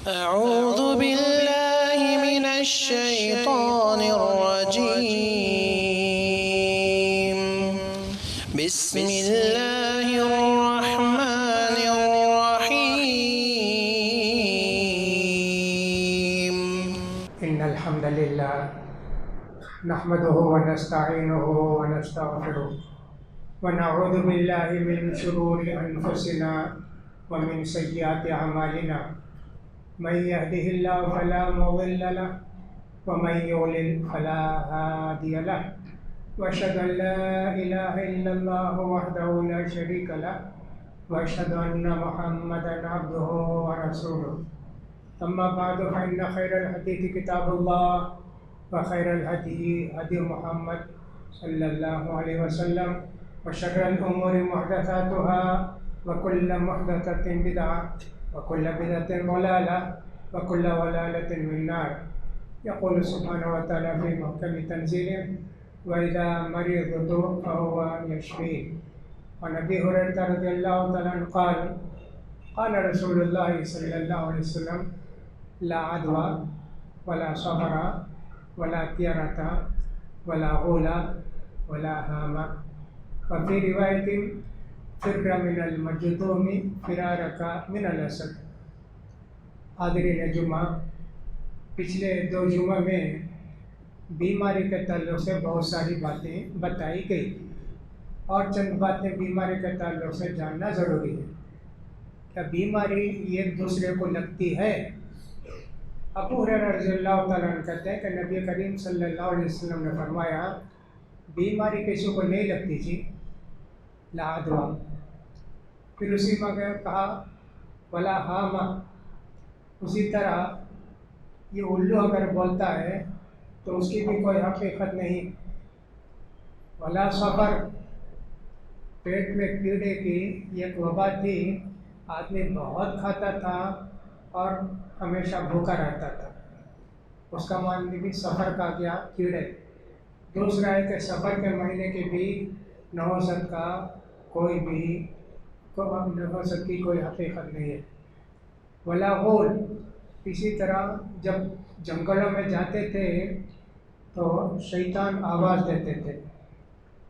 أعوذ بالله من الشيطان الرجيم. بسم الله الرحمن الرحيم. إن الحمد لله نحمده ونستعينه ونستغفره ونعوذ بالله من شرور أنفسنا ومن سيئات أعمالنا. من يهده الله فلا مضل له ومن يضلل فلا هادي له، وأشهد أن لا إله إلا الله وحده لا شريك له، وأشهد أن محمدا عبده ورسوله. أما بعد فإن خير الحديث كتاب الله، وخير الهدي هدي محمد صلى الله عليه وسلم، وشر الأمور محدثاتها، وكل محدثة بدعة، وكل بدعة ضلالة، وكل ضلالة في النار. يقول سبحانه وتعالى في محكم تنزيله: وإذا مرضت فهو يشفين. وعن أبي هريرة رضي الله تعالى عنه قال: قال رسول الله صلى الله عليه وسلم: لا عدوى ولا صفر ولا طيرة ولا غولة ولا هامة. وفي روایت: فر من المجذوم فرارك من الاسد. حاضرین جمعہ، پچھلے 2 جمعہ میں بیماری کے تعلق سے بہت ساری باتیں بتائی گئی، اور چند باتیں بیماری کے تعلق سے جاننا ضروری ہے. کیا بیماری ایک دوسرے کو لگتی ہے؟ ابو ہریرہ رضی اللہ تعالیٰ عنہ کہتے ہیں کہ نبی کریم صلی اللہ علیہ وسلم نے فرمایا: بیماری کسی کو نہیں لگتی جی، لا عدویٰ. پھر اسی میں کہا ولا ہامہ. اسی طرح یہ الو اگر بولتا ہے تو اس کی بھی کوئی حقیقت نہیں. ولا صفر، پیٹ میں کیڑے کی ایک وبا تھی، آدمی بہت کھاتا تھا اور ہمیشہ بھوکا رہتا تھا، اس کا معنی بھی سفر کا گیا، کیڑے. دوسرا ہے کہ سفر کے مہینے کی بھی نحوست کی کوئی حقیقت نہیں ہے. ولا غول، اسی طرح جب جنگلوں میں جاتے تھے تو شیطان آواز دیتے تھے،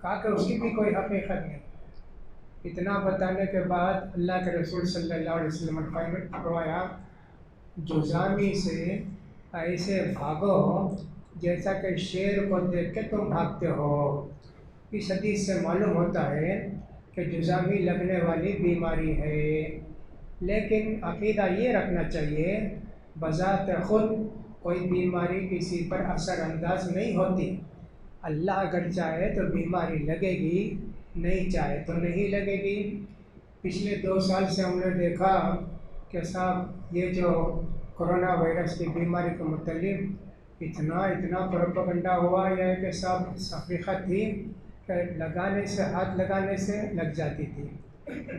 کہا کہ اس کی بھی کوئی حقیقت نہیں. اتنا بتانے کے بعد اللہ کے رسول صلی اللہ علیہ وسلم نے فرمایا: جذامی سے ایسے بھاگو جیسا کہ شیر کو دیکھ کے تم بھاگتے ہو. اس حدیث سے معلوم ہوتا ہے کہ جذامی لگنے والی بیماری ہے، لیکن عقیدہ یہ رکھنا چاہیے بذات خود کوئی بیماری کسی پر اثر انداز نہیں ہوتی. اللہ اگر چاہے تو بیماری لگے گی، نہیں چاہے تو نہیں لگے گی. پچھلے 2 سال سے ہم نے دیکھا کہ صاحب یہ جو کرونا وائرس کی بیماری کے متعلق اتنا پروپیگنڈا ہوا، یہ کہ صاحب حقیقت تھی کہ ہاتھ لگانے سے لگ جاتی تھی.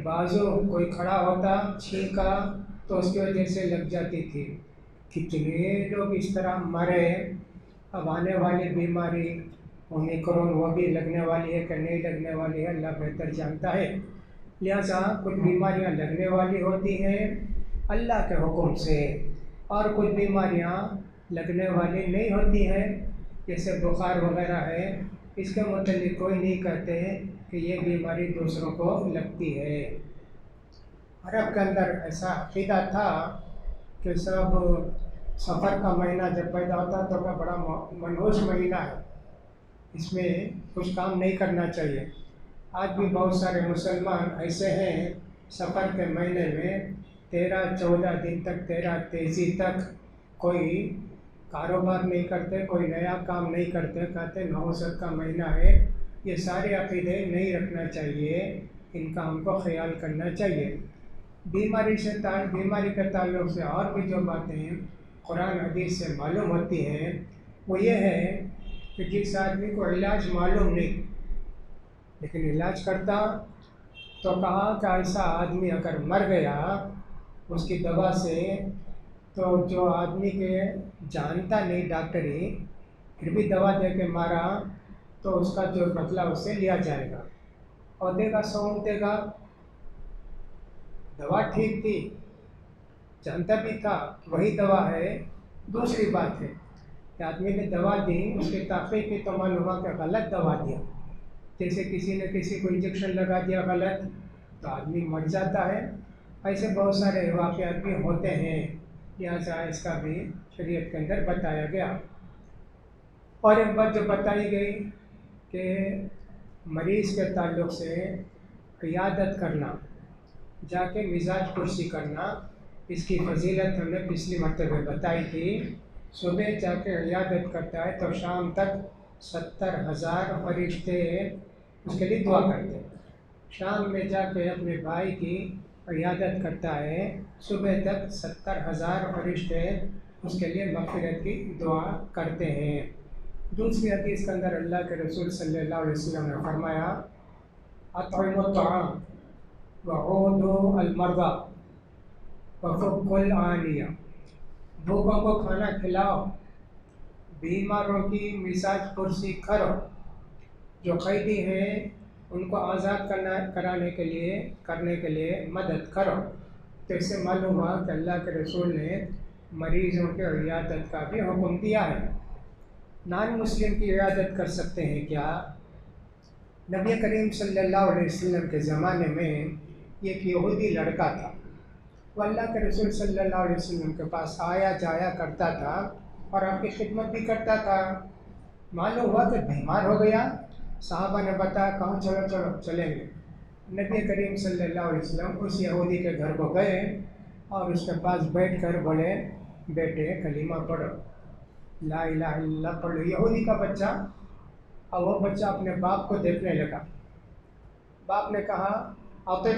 بازو کوئی کھڑا ہوتا چھینکا تو اس کی وجہ سے لگ جاتی تھی. کتنے لوگ اس طرح مرے. اب آنے والی بیماری اومیکرون، وہ بھی لگنے والی ہے کہ نہیں لگنے والی ہے، اللہ بہتر جانتا ہے. لہٰذا کچھ بیماریاں لگنے والی ہوتی ہیں اللہ کے حکم سے، اور کچھ بیماریاں لگنے والی نہیں ہوتی ہیں، جیسے بخار وغیرہ ہے. اس کے متعلق کوئی نہیں کہتے کہ یہ بیماری دوسروں کو لگتی ہے. عرب کے اندر ایسا عقیدہ تھا کہ سب سفر کا مہینہ جب پیدا ہوتا تو کا بڑا منحوس مہینہ ہے، اس میں کچھ کام نہیں کرنا چاہیے. آج بھی بہت سارے مسلمان ایسے ہیں سفر کے مہینے میں 13-14 دن تک 13 تیزی تک کوئی کاروبار نہیں کرتے، کوئی نیا کام نہیں کرتے، کہتے نحوست کا مہینہ ہے. یہ سارے عقیدے نہیں رکھنا چاہیے، ان کا ہم کو خیال کرنا چاہیے. بیماری کے تعلق سے اور بھی جو باتیں قرآن حدیث سے معلوم ہوتی ہیں وہ یہ ہے کہ جس آدمی کو علاج معلوم نہیں لیکن علاج کرتا، تو کہا کہ ایسا آدمی اگر مر گیا اس کی دوا سے، تو جو آدمی کے جانتا نہیں ڈاکٹری پھر بھی دوا دے کے مارا تو اس کا جو بدلہ اس سے لیا جائے گا، اور دے گا 100 دے گا. دوا ٹھیک تھی جانتا بھی تھا وہی دوا ہے، دوسری بات ہے کہ آدمی نے دوا دی، اس کی تحقیق کی تو معلوم ہوا کہ غلط دوا دیا، جیسے کسی نے کسی کو انجیکشن لگا دیا غلط تو آدمی مر جاتا ہے۔ ایسے بہت سارے واقعات بھی ہوتے ہیں، لہٰذا اس کا بھی شریعت کے اندر بتایا گیا۔ اور ایک بات جو بتائی گئی کہ مریض کے تعلق سے عیادت کرنا، جا کے مزاج پرسی کرنا، اس کی فضیلت ہم نے پچھلی مرتبہ بتائی تھی۔ صبح جا کے عیادت کرتا ہے تو شام تک 70,000 فرشتے اس کے لیے دعا کرتے ہیں۔ شام میں جا کے اپنے بھائی کی عیادت کرتا ہے، صبح تک 70,000 فرشتے اس کے لیے مغفرت کی دعا کرتے ہیں۔ دوسری حدیث کے اندر اللہ کے رسول صلی اللہ علیہ وسلم نے فرمایا اطعموا الطعام وعودوا المرضى وفكوا العانية، بھوکوں کو کھانا کھلاؤ، بیماروں کی مزاج پرسی کرو، جو قیدی ہیں ان کو آزاد کرنے کے لیے مدد کرو۔ تو اس سے معلوم ہوا کہ اللہ کے رسول نے مریضوں کے عیادت کا بھی حکم دیا ہے۔ نان مسلم کی عیادت کر سکتے ہیں کیا؟ نبی کریم صلی اللہ علیہ وسلم کے زمانے میں ایک یہودی لڑکا تھا، وہ اللہ کے رسول صلی اللہ علیہ وسلم کے پاس آیا جایا کرتا تھا اور آپ کی خدمت بھی کرتا تھا۔ معلوم ہوا کہ بیمار ہو گیا، صحابہ نے بتایا کہاں چلو چلیں گے۔ نبی کریم صلی اللہ علیہ وسلم اس یہودی کے گھر کو گئے اور اس کے پاس بیٹھ کر بولے بیٹے کلمہ پڑھو، لا الہ الا اللہ پڑھ لو۔ یہودی کا بچہ، اور وہ بچہ اپنے باپ کو دیکھنے لگا۔ باپ نے کہا اطع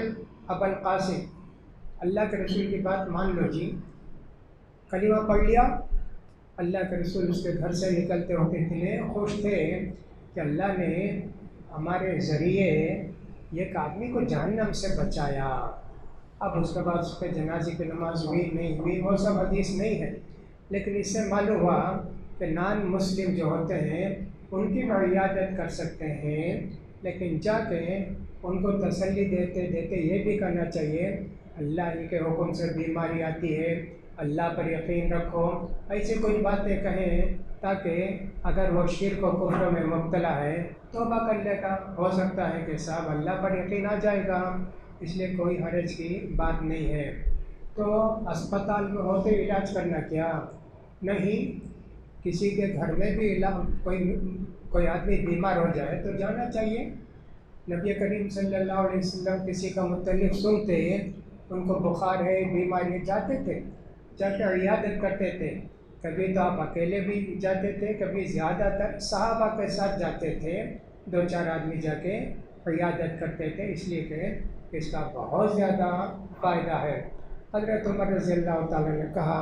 ابا القاسم، اللہ کے رسول کی بات مان لو جی۔ کلمہ پڑھ لیا۔ اللہ کے رسول اس کے گھر سے نکلتے ہوتے اتنے خوش تھے کہ اللہ نے ہمارے ذریعے ایک آدمی کو جہنم سے بچایا۔ اب اس کے بعد اس پہ جنازے کی نماز ہوئی نہیں ہوئی وہ سب حدیث نہیں ہے، لیکن اس سے معلوم ہوا کہ نان مسلم جو ہوتے ہیں ان کی عیادت کر سکتے ہیں، لیکن جا کے ان کو تسلی دیتے دیتے یہ بھی کرنا چاہیے اللہ ہی کے حکم سے بیماری آتی ہے، اللہ پر یقین رکھو، ایسی کوئی باتیں کہیں تاکہ اگر وہ شرک و کفر میں مبتلا ہے توبہ کر لے گا، ہو سکتا ہے کہ صاحب اللہ پر یقین آ جائے گا، اس لیے کوئی حرج کی بات نہیں ہے۔ تو اسپتال میں ہوتے علاج کرنا کیا نہیں، کسی کے گھر میں بھی کوئی آدمی بیمار ہو جائے تو جانا چاہیے۔ نبی کریم صلی اللہ علیہ وسلم کسی کا متعلق سنتے ان کو بخار ہے بیماری جاتے تھے، جا کے عیادت کرتے تھے۔ کبھی تو آپ اکیلے بھی جاتے تھے، کبھی زیادہ تر صحابہ کے ساتھ جاتے تھے، 2-4 آدمی جا کے عیادت کرتے تھے، اس لیے کہ اس کا بہت زیادہ فائدہ ہے۔ حضرت عمر رضی اللہ تعالیٰ نے کہا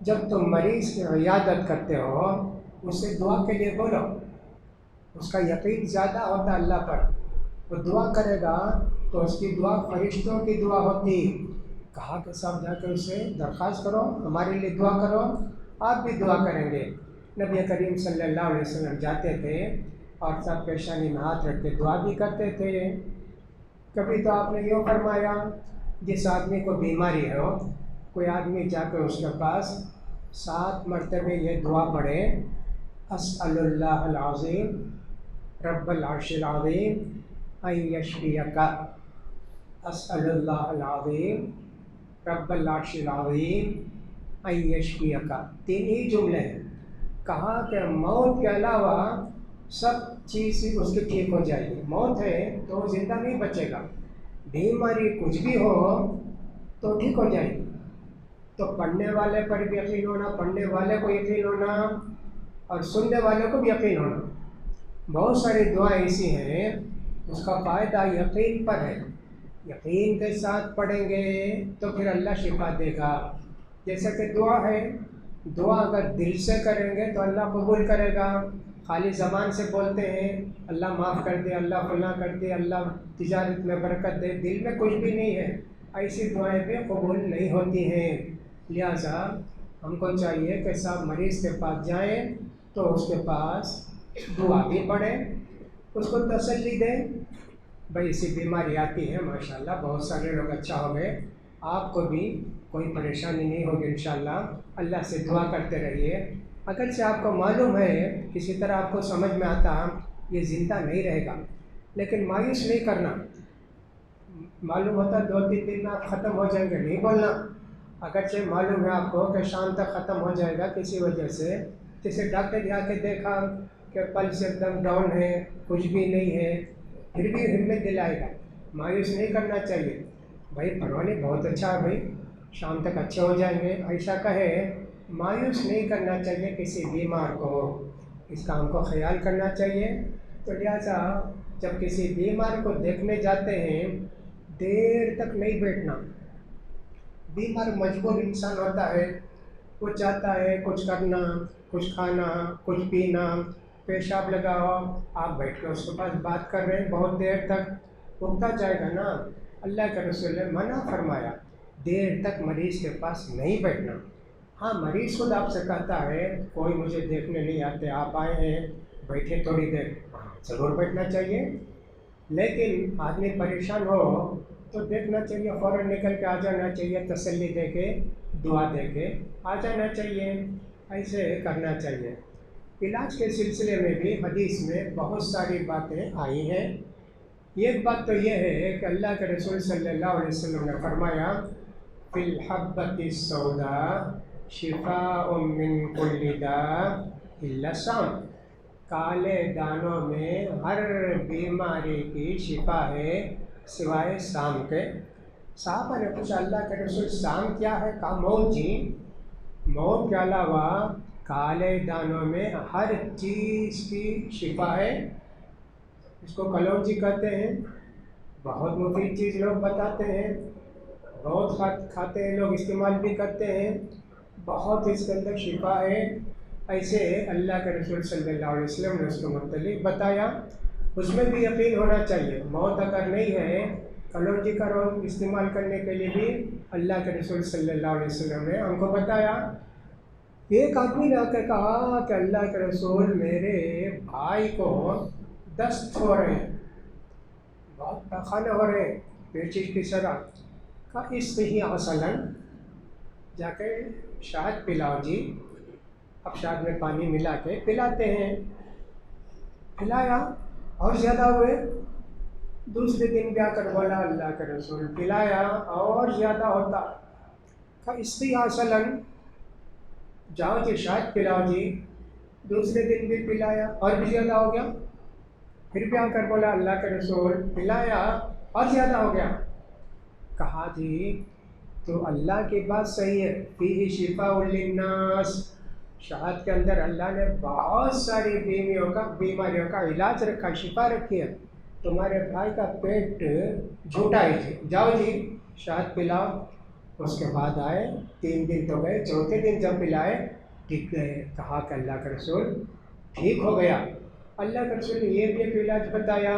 جب تم مریض کی عیادت کرتے ہو اس سے دعا کے لیے بولو، اس کا یقین زیادہ ہوتا اللہ پر، وہ دعا کرے گا تو اس کی دعا فرشتوں کی دعا ہوتی۔ کہا کہ سب جا کے اس سے درخواست کرو ہمارے لیے دعا کرو، آپ بھی دعا کریں گے۔ نبی کریم صلی اللہ علیہ وسلم جاتے تھے اور سب پیشانی میں ہاتھ رکھ کے دعا بھی کرتے تھے۔ کبھی تو آپ نے یوں فرمایا جس آدمی کو بیماری ہو، کوئی آدمی جا کے اس کے پاس 7 مرتبہ یہ دعا پڑھے اسأل اللہ العظیم رب العرش العظیم ان یشفیک، اسأل اللہ العظیم رب العرش العظیم ان یشفیک، 3 ہی جملے ہیں۔ کہا کہ موت کے علاوہ سب چیز اس کی ٹھیک ہو جائے گی، موت ہے تو وہ زندہ نہیں بچے گا، بیماری کچھ بھی ہو تو ٹھیک ہو جائے گی۔ تو پڑھنے والے پر بھی یقین ہونا، پڑھنے والے کو یقین ہونا اور سننے والے کو بھی یقین ہونا۔ بہت ساری دعائیں ایسی ہیں اس کا فائدہ یقین پر ہے، یقین کے ساتھ پڑھیں گے تو پھر اللہ شفا دے گا۔ جیسا کہ دعا ہے، دعا اگر دل سے کریں گے تو اللہ قبول کرے گا۔ خالی زبان سے بولتے ہیں اللہ معاف کر دے، اللہ فلاں کر دے، اللہ تجارت میں برکت دے، دل میں کچھ بھی نہیں ہے، ایسی دعائیں بھی قبول نہیں ہوتی ہیں۔ لہٰذا ہم کو چاہیے کہ صاحب مریض کے پاس جائیں تو اس کے پاس دعا بھی پڑھیں، اس کو تسلی دیں، بھائی ایسی بیماری آتی ہے، ماشاءاللہ بہت سارے لوگ اچھا ہو گئے، آپ کو بھی کوئی پریشانی نہیں ہوگی انشاءاللہ. اللہ سے دعا کرتے رہیے. اگرچہ آپ کو معلوم ہے کسی طرح آپ کو سمجھ میں آتا یہ زندہ نہیں رہے گا، لیکن مایوس نہیں کرنا. معلوم ہوتا 2-3 دن میں آپ ختم ہو جائیں گے، نہیں بولنا. اگرچہ معلوم ہے آپ کو کہ شام تک ختم ہو جائے گا کسی وجہ سے، جیسے ڈاکٹر جا کے دیکھا کہ پلس ایک دم ڈاؤن ہے، کچھ بھی نہیں ہے، پھر بھی ہمت دلائے گا. مایوس نہیں کرنا چاہیے. بھائی پرواہ نہیں، بہت اچھا ہے بھائی، شام تک اچھے ہو جائیں گے، ایسا کہے. مایوس نہیں کرنا چاہیے کسی بیمار کو، اس کا ہم کو خیال کرنا چاہیے. تو لہٰذا جب کسی بیمار کو دیکھنے جاتے ہیں دیر تک نہیں بیٹھنا. بیمار مجبور انسان ہوتا ہے، وہ چاہتا ہے کچھ کرنا، کچھ کھانا، کچھ پینا. پیشاب لگاؤ، آپ بیٹھ کے اس کے پاس بات کر رہے ہیں بہت دیر تک، اٹھتا جائے گا نا. اللہ کے رسول نے منع فرمایا دیر تک مریض کے پاس نہیں بیٹھنا. ہاں مریض خود آپ سے کہتا ہے کوئی مجھے دیکھنے نہیں آتے، آپ آئے ہیں بیٹھے تھوڑی دیر، ضرور بیٹھنا چاہیے. لیکن آدمی پریشان ہو تو دیکھنا چاہیے، فوراً نکل کے آ جانا چاہیے، تسلی دے کے دعا دے کے آ جانا چاہیے. ایسے کرنا چاہیے. علاج کے سلسلے میں بھی حدیث میں بہت ساری باتیں آئی ہیں. ایک بات تو یہ ہے کہ اللہ کے رسول صلی اللہ علیہ وسلم نے فرمایا فی الحبۃ السوداء شفاء من کل داء الا السام. کالے دانوں میں ہر بیماری کی شفا ہے سوائے سام کے. صحابہ نے پوچھا اللہ کے رسول سام کیا ہے؟ کہا موت. جی موت کے علاوہ کالے دانوں میں ہر چیز کی شفا ہے. اس کو کلونجی کہتے ہیں. بہت مفید چیز لوگ بتاتے ہیں، بہت کھاتے ہیں لوگ، استعمال بھی کرتے ہیں، بہت اس کے اندر شفا ہے. ایسے اللہ کے رسول صلی اللہ علیہ وسلم نے اس کو مختلف بتایا. اس میں بھی یقین ہونا چاہیے. موت اگر نہیں ہے، کلونجی کا روز استعمال کرنے کے لیے بھی اللہ کے رسول صلی اللہ علیہ وسلم نے ہم کو بتایا. ایک آدمی نے آ کے کہا کہ اللہ کے رسول میرے بھائی کو دست ہو رہے ہیں، بہت پخانے ہو رہے ہیں، پیچیش کی طرح. کا اس ہی اصلاً جا کے شہد پلاؤ جی. اب شہد میں پانی ملا کے پلاتے ہیں. پلایا اور زیادہ ہوئے. دوسرے دن جا کر بولا اللہ کے رسول پلایا اور زیادہ ہوتا. کا اس ہی اصلاً جاؤ جی شہد پلاؤ جی. دوسرے دن بھی پلایا اور بھی زیادہ ہو گیا. پھر بھی آ کر بولا اللہ کے رسول پلایا اور زیادہ ہو گیا. کہا جی تو اللہ کی بات صحیح ہے، فیہ شفاء للناس. شہد کے اندر اللہ نے بہت ساری بیماریوں کا علاج رکھا، شفا رکھی ہے. تمہارے بھائی کا پیٹ جھوٹا ہی تھے، جاؤ جی شہد پلاؤ. اس کے بعد آئے، 3 دن تو گئے، چوتھے دن جب پلائے ٹھیک گئے. کہا کہ اللہ کا رسول ٹھیک ہو گیا. اللہ کے رسول نے یہ بھی ایک علاج بتایا.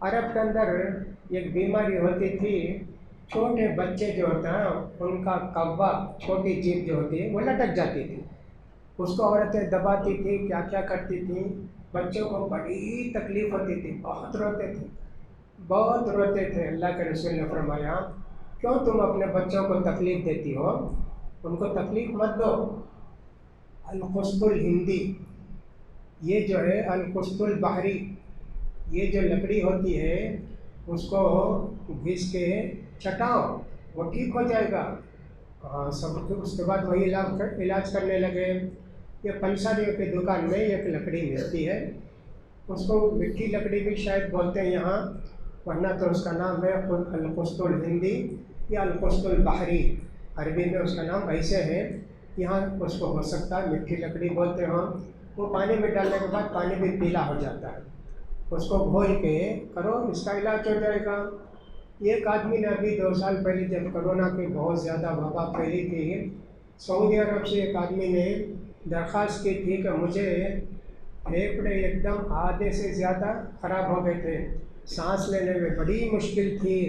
عرب کے اندر ایک بیماری ہوتی تھی، چھوٹے بچے جو ہوتا ہے ان کا کوا، چھوٹی جیب جو ہوتی ہے وہ لٹک جاتی تھی. اس کو عورتیں دباتی تھی، کیا کیا کرتی تھیں. بچوں کو بڑی تکلیف ہوتی تھی، بہت روتے تھے، بہت روتے تھے. اللہ کے رسول نے فرمایا کیوں تم اپنے بچوں کو تکلیف دیتی ہو؟ ان کو تکلیف مت دو. القسط الہندی، یہ جو ہے القسط البحری، یہ جو لکڑی ہوتی ہے اس کو گھس کے چٹاؤ، وہ ٹھیک ہو جائے گا. سب اس کے بعد وہی علاج کرنے لگے. یہ پنساریوں کی دکان میں ایک لکڑی ملتی ہے، اس کو مٹھی لکڑی بھی شاید بولتے ہیں یہاں، ورنہ تو اس کا نام ہے القسط الہندی یا القسط البحری. عربی میں اس کا نام ایسے ہے، یہاں اس کو ہو سکتا ہے مٹھی لکڑی بولتے ہوں. وہ پانی میں ڈالنے کے بعد پانی بھی پیلا ہو جاتا ہے. اس کو گھول کے کرو، اس کا علاج ہو جائے گا. ایک آدمی نے ابھی 2 سال پہلے جب کرونا کی بہت زیادہ وبا پھیلی تھی، سعودی عرب سے ایک آدمی نے درخواست کی تھی کہ مجھے پھیپھڑے ایک دم آدھے سے زیادہ خراب ہو گئے تھے، سانس لینے میں بڑی مشکل تھی.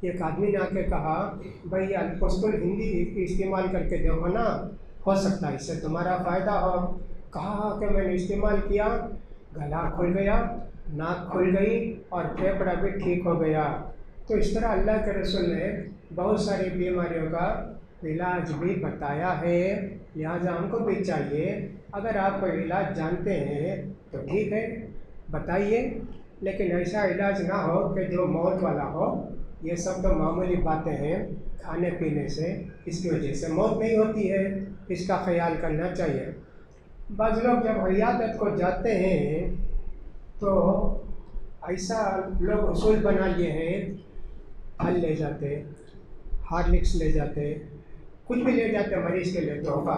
ایک آدمی نے آ کے کہا بھائی القسط الہندی استعمال کر کے دیکھو نا، ہو سکتا ہے اس سے تمہارا فائدہ ہو. کہا کہ میں نے استعمال کیا، گلا کھل گیا، ناک کھل گئی اور پھیپھڑا بھی ٹھیک ہو گیا. تو اس طرح اللہ کے رسول نے بہت ساری بیماریوں کا علاج بھی بتایا ہے، لہٰذا ہم کو بھی چاہیے اگر آپ کوئی علاج جانتے ہیں تو ٹھیک ہے بتائیے، لیکن ایسا علاج نہ ہو کہ جو موت والا ہو۔ یہ سب تو معمولی باتیں ہیں، کھانے پینے سے اس کی وجہ سے موت نہیں ہوتی ہے، اس کا خیال کرنا چاہیے۔ بعض لوگ جب عیادت کو جاتے ہیں تو ایسا لوگ اصول بنا لیے ہیں، پھل لے جاتے، ہارلکس لے جاتے، کچھ بھی لے جاتے مریض کے لیے تحفہ،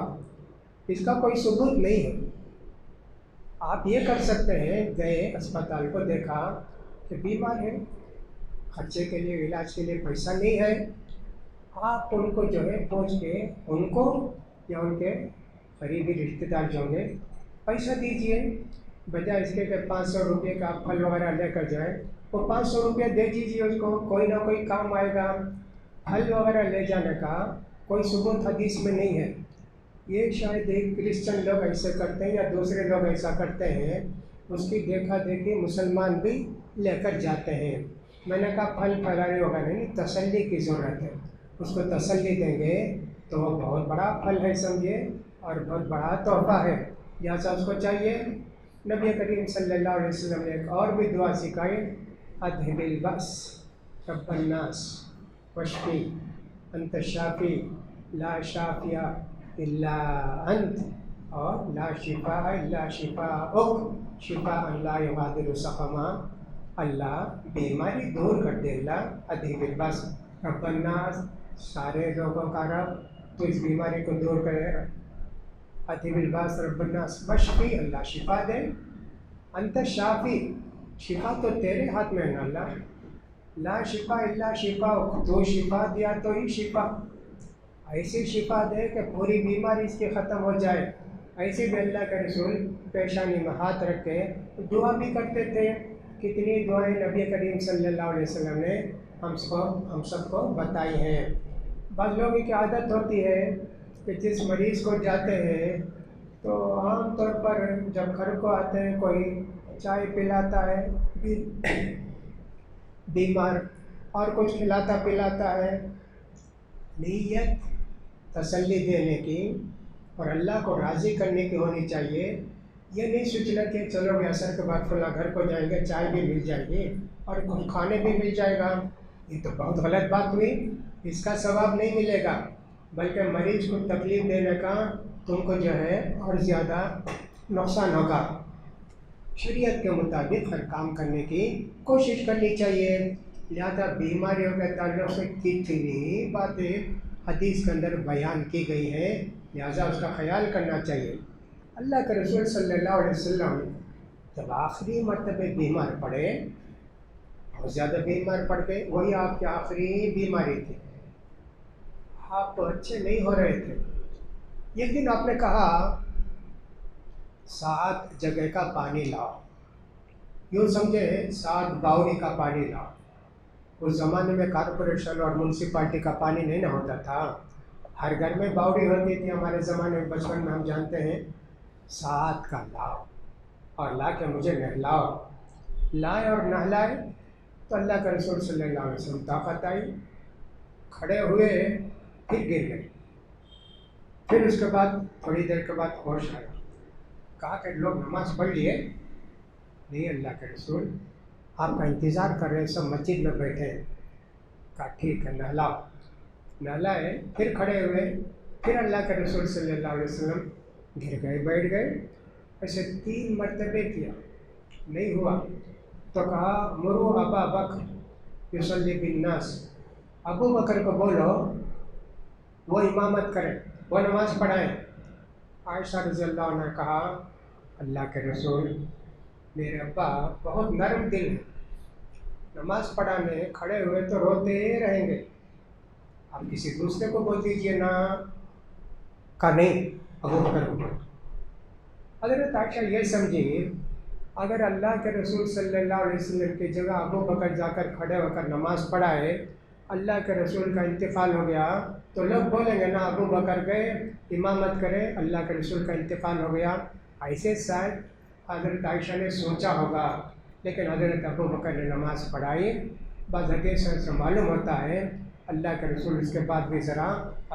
اس کا کوئی ثبوت نہیں ہے۔ آپ یہ کر سکتے ہیں، گئے اسپتال کو دیکھا کہ بیمار ہے، خرچے کے لیے علاج کے لیے پیسہ نہیں ہے، آپ ان کو جو ہے پہنچ کے ان کو یا ان کے قریبی رشتے دار جو ہوں گے پیسہ دیجیے، بجائے اس کے کہ 500 روپے کا آپ پھل وغیرہ لے کر جائیں، وہ 500 روپے دے دیجیے اس کو، کوئی نہ کوئی کام آئے گا۔ پھل وغیرہ لے جانے کا کوئی ثبوت حدیث میں نہیں ہے۔ یہ شاید ایک کرسچن لوگ ایسے کرتے ہیں یا دوسرے لوگ ایسا کرتے ہیں، اس کی دیکھا دیکھی مسلمان بھی لے کر جاتے ہیں۔ میں نے کہا پھل پھلانے وغیرہ نہیں، تسلی کی ضرورت ہے، اس کو تسلی دیں گے تو وہ بہت بڑا پھل ہے سمجھے، اور بہت بڑا تحفہ ہے، لہٰذا اس کو چاہیے۔ نبی کریم صلی اللہ علیہ وسلم نے ایک اور بھی دعا سکھائی، اذھب البأس رب الناس واشفی انت الشافی لا شافی الا انت، اور لا شفاء الا شفاءک شفاء لا یغادر سقما، اللہ بیماری دور کر دے، اللہ اذھب البأس رب الناس، سارے لوگوں کا رب، تو اس بیماری کو دور کرے، اذھب البأس رب الناس واشفی، اللہ شفا دے، انت شافی، شفا تو تیرے ہاتھ میں ہے نا اللہ، لا شفا الا شفا، تو شفا دیا تو ہی شفا، ایسی شفا دے کہ پوری بیماری اس کی ختم ہو جائے۔ ایسے بھی اللہ کے رسول پیشانی میں ہاتھ رکھ کے دعا بھی کرتے تھے، کتنی دعائیں نبی کریم صلی اللہ علیہ وسلم نے ہم سب کو بتائی ہیں۔ بعض لوگوں کی عادت ہوتی ہے کہ جس مریض کو جاتے ہیں تو عام طور پر جب گھر کو آتے ہیں کوئی چائے پلاتا ہے بیمار، اور کچھ کھلاتا پلاتا ہے، نیت تسلی دینے کی اور اللہ کو راضی کرنے کی ہونی چاہیے۔ یہ نہیں سوچنا کہ چلو بھی عصر کے بعد فلاں گھر کو جائیں گے، چائے بھی مل جائے گی اور کچھ کھانے بھی مل جائے گا، یہ تو بہت غلط بات ہوئی، اس کا ثواب نہیں ملے گا، بلکہ مریض کو تکلیف دینے کا تم کو جو ہے اور زیادہ نقصان ہوگا۔ شریعت کے مطابق ہر کام کرنے کی کوشش کرنی چاہیے، لہذا بیماریوں کے تعلق سے کتنی باتیں حدیث کے اندر بیان کی گئی ہیں، لہذا اس کا خیال کرنا چاہیے۔ اللہ کے رسول صلی اللہ علیہ وسلم جب آخری مرتبہ بیمار پڑے، بہت زیادہ بیمار پڑ گئے، وہی آپ کی آخری بیماری تھی، آپ تو اچھے نہیں ہو رہے تھے، ایک دن آپ نے کہا 7 جگہ کا پانی لاؤ، یوں سمجھے 7 باوری کا پانی لاؤ۔ اس زمانے میں کارپوریشن اور میونسپلٹی کا پانی نہیں نہ ہوتا تھا، ہر گھر میں باوری ہوتی تھی، ہمارے زمانے میں بچپن میں ہم جانتے ہیں۔ 7 کا لاؤ اور لا کے مجھے نہلاؤ۔ لائے اور نہلائے تو اللہ کے رسول صلی اللہ علیہ وسلم طاقت آئی، کھڑے ہوئے، پھر گر گئے، پھر اس کے بعد تھوڑی دیر کے بعد ہوش آیا، کہا کہ لوگ نماز پڑھ لیے؟ نہیں اللہ کے رسول، آپ کا انتظار کر رہے ہیں، سب مسجد میں بیٹھے ہیں۔ کہا ٹھیک ہے نہلاؤ، نہلائے، پھر کھڑے ہوئے، پھر اللہ کے رسول صلی اللہ علیہ وسلم گر گئے، بیٹھ گئے، ایسے 3 مرتبہ کیا، نہیں ہوا تو کہا مرو ابا بکر یصلی بالناس، ابو بکر کو بولو وہ امامت کریں، وہ نماز پڑھائیں۔ عائشہ رضی اللہ عنہ نے کہا اللہ کے رسول میرے ابا بہت نرم دل ہے، نماز پڑھانے کھڑے ہوئے تو روتے رہیں گے، آپ کسی دوسرے کو بول دیجئے نا، کہا نہیں ابو بکر کو بولو۔ حضرت عائشہ یہ سمجھی اگر اللہ کے رسول صلی اللہ علیہ وسلم کی جگہ ابو بکر جا کر کھڑے ہو کر نماز پڑھائے، اللہ کے رسول کا انتقال ہو گیا تو لوگ بولیں گے نا ابو بکر گئے امامت کرے، اللہ کے رسول کا انتقال ہو گیا، ایسے شاید حضرت عائشہ نے سوچا ہوگا، لیکن حضرت ابو بکر نے نماز پڑھائی۔ بعض حدیثوں سے معلوم ہوتا ہے اللہ کے رسول اس کے بعد بھی ذرا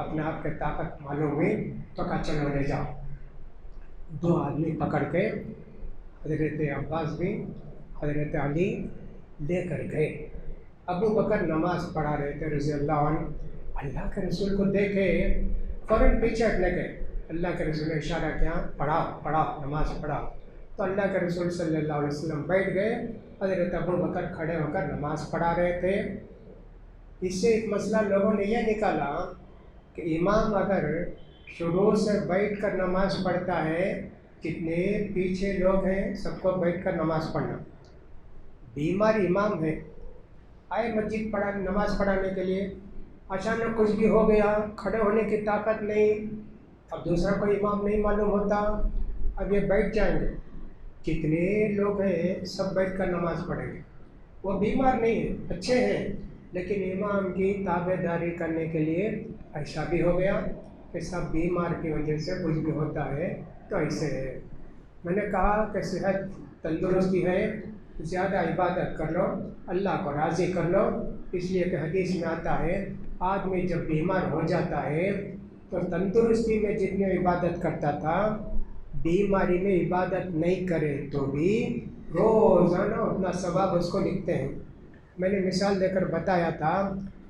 اپنے آپ کے طاقت معلوم ہوئی تو کہا چلو لے جاؤ. 2 آدمی پکڑ کے حضرت عباس بھی حضرت علی لے کر گئے. ابو بکر نماز پڑھا رہے تھے رضی اللہ عنہ. اللہ کے رسول کو دیکھے فوراً پیچھے ہٹنے گئے. اللہ کے رسول نے اشارہ کیا پڑھا نماز پڑھا. تو اللہ کے رسول صلی اللہ علیہ وسلم بیٹھ گئے. حضرت ابو بکر کھڑے ہو کر نماز پڑھا رہے تھے. اس سے ایک مسئلہ لوگوں نے یہ نکالا کہ امام اگر شروع سے بیٹھ کر نماز پڑھتا ہے، جتنے پیچھے لوگ ہیں سب کو بیٹھ کر نماز پڑھنا. بیمار امام ہے، آئے مسجد نماز پڑھانے کے لیے، اچانک کچھ بھی ہو گیا، کھڑے ہونے کی طاقت نہیں، اب دوسرا کوئی امام نہیں معلوم ہوتا، اب یہ بیٹھ جائیں گے. جتنے لوگ ہیں سب بیٹھ کر نماز پڑھیں گے. وہ بیمار نہیں ہیں، اچھے ہیں، لیکن امام کی تابع داری کرنے کے لیے ایسا بھی ہو گیا کہ سب بیمار کی وجہ سے کچھ بھی ہوتا ہے تو ایسے ہے. میں نے کہا کہ صحت تندرستی ہے، زیادہ عبادت کر لو، اللہ کو راضی کر لو. اس لیے کہ حدیث میں آتا ہے آدمی جب بیمار ہو جاتا ہے تو تندرستی میں جتنی عبادت کرتا تھا، بیماری میں عبادت نہیں کرے تو بھی روزانہ اتنا ثواب اس کو لکھتے ہیں. میں نے مثال دے کر بتایا تھا،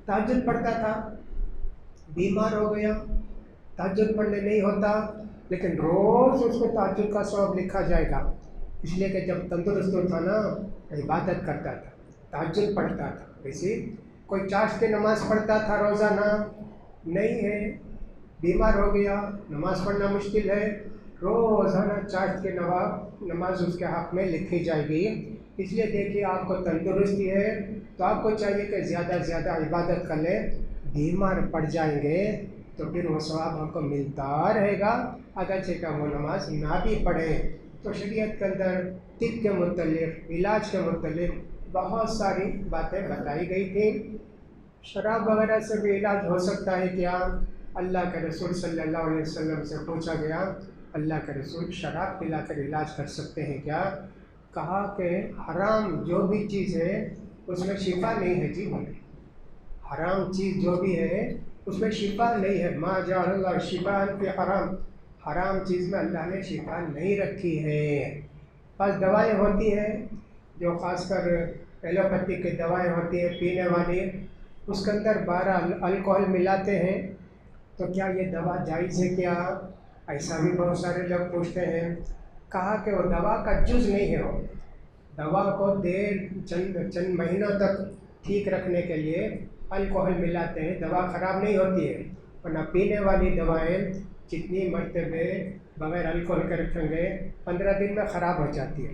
تہجد پڑھتا تھا، بیمار ہو گیا، تہجد پڑھنے نہیں ہوتا، لیکن روز اس کو تہجد کا ثواب لکھا جائے گا. اس لیے کہ جب تندرست تھا نا عبادت کرتا تھا، تہجد پڑھتا تھا. ویسے کوئی چاشت کی نماز پڑھتا تھا روزانہ نہیں ہے، بیمار ہو گیا، نماز پڑھنا مشکل ہے، روزانہ چاشت کی نماز اس کے حق میں لکھی جائے گی. اس لیے دیکھیے آپ کو تندرستی ہے تو آپ کو چاہیے کہ زیادہ سے زیادہ عبادت کر لیں. بیمار پڑ جائیں گے تو پھر وہ ثواب ہم کو ملتا رہے گا اگرچہ کہ وہ نماز نہ بھی پڑھیں. تو شریعت کے اندر طب کے متعلق، علاج کے متعلق بہت ساری باتیں بتائی گئی تھیں. شراب وغیرہ سے بھی علاج ہو سکتا ہے کیا؟ اللہ کے رسول صلی اللہ علیہ وسلم سے پوچھا گیا اللہ کے رسول شراب پلا کر علاج کر سکتے ہیں کیا؟ کہا کہ حرام جو بھی چیز ہے اس میں شفا نہیں ہے. جی بولے حرام چیز جو بھی ہے اس میں شفا نہیں ہے. ما جعل اللہ شفاء فی حرام، حرام چیز میں اللہ نے شفا نہیں رکھی ہے. بس دوائیں ہوتی ہیں جو خاص کر ایلوپیتھی کی دوائیں ہوتی ہیں پینے والی، اس کے اندر 12 الکوہل ملاتے ہیں. تو کیا یہ دوا جائز ہے کیا؟ ایسا بھی بہت سارے لوگ پوچھتے ہیں. کہا کہ وہ دوا کا جز نہیں ہے، وہ دوا کو چند مہینوں تک ٹھیک رکھنے کے لیے الکوہل ملاتے ہیں. دوا خراب نہیں ہوتی ہے، ورنہ پینے والی دوائیں جتنی مرتبہ بغیر الکوہل کے رکھیں گے 15 دن میں خراب ہو جاتی ہے.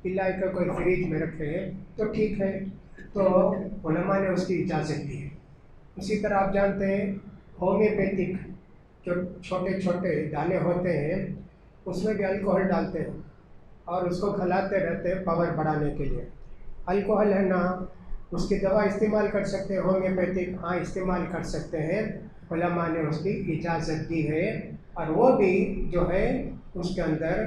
الا کہ کوئی فریج میں رکھے ہیں تو ٹھیک ہے، تو علماء نے اس کی اجازت دی ہے. اسی طرح آپ جانتے ہیں ہومیوپیتھک جو چھوٹے چھوٹے دانے ہوتے ہیں اس میں بھی الکوہل ڈالتے ہیں اور اس کو کھلاتے رہتے ہیں پاور بڑھانے کے لیے. الکوہل ہے نا، اس کی دوا استعمال کر سکتے ہیں ہومیوپیتھک، ہاں استعمال کر سکتے ہیں. علماء نے اس کی اجازت دی ہے، اور وہ بھی جو ہے اس کے اندر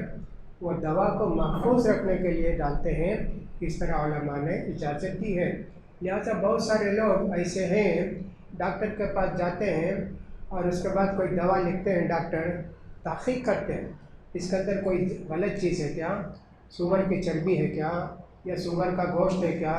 وہ دوا کو محفوظ رکھنے کے لیے ڈالتے ہیں. اس طرح علماء نے اجازت دی ہے. لہٰذا بہت سارے لوگ ایسے ہیں ڈاکٹر کے پاس جاتے ہیں اور اس کے بعد کوئی دوا لکھتے ہیں، ڈاکٹر تحقیق کرتے ہیں اس کے اندر کوئی غلط چیز ہے کیا، سور کی چربی ہے کیا، یا سور کا گوشت ہے کیا.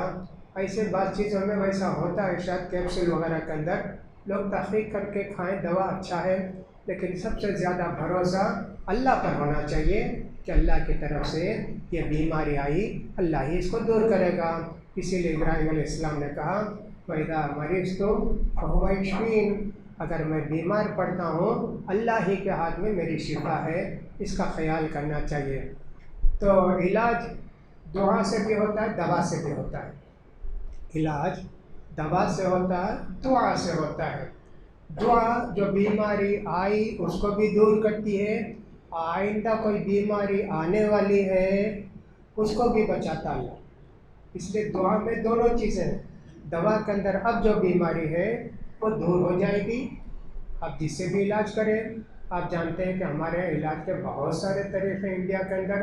ایسے بعض چیزوں میں ویسا ہوتا ہے، شاید کیپسول وغیرہ کے اندر لوگ تحقیق کر کے کھائیں، دوا اچھا ہے. لیکن سب سے زیادہ بھروسہ اللہ پر ہونا چاہیے کہ اللہ کی طرف سے یہ بیماری آئی، اللہ ہی اس کو دور کرے گا. اسی لیے ابراہیم علیہ السلام نے کہا وَإِذَا مَرِضْتُ فَهُوَ يَشْفِينِ، اگر میں بیمار پڑتا ہوں اللہ ہی کے ہاتھ میں میری شفا ہے، اس کا خیال کرنا چاہیے. تو علاج دعا سے بھی ہوتا ہے، دوا سے بھی ہوتا ہے. علاج دوا سے ہوتا ہے، دعا سے ہوتا ہے. دعا جو بیماری آئی اس کو بھی دور کرتی ہے، آئندہ کوئی بیماری آنے والی ہے اس کو بھی بچاتا اللہ. اس لیے دعا میں دونوں چیزیں ہیں. دوا کے اندر اب جو بیماری ہے وہ دور ہو جائے گی، اب جس سے بھی علاج کریں. آپ جانتے ہیں کہ ہمارے یہاں علاج کے بہت سارے طریقے انڈیا کے اندر،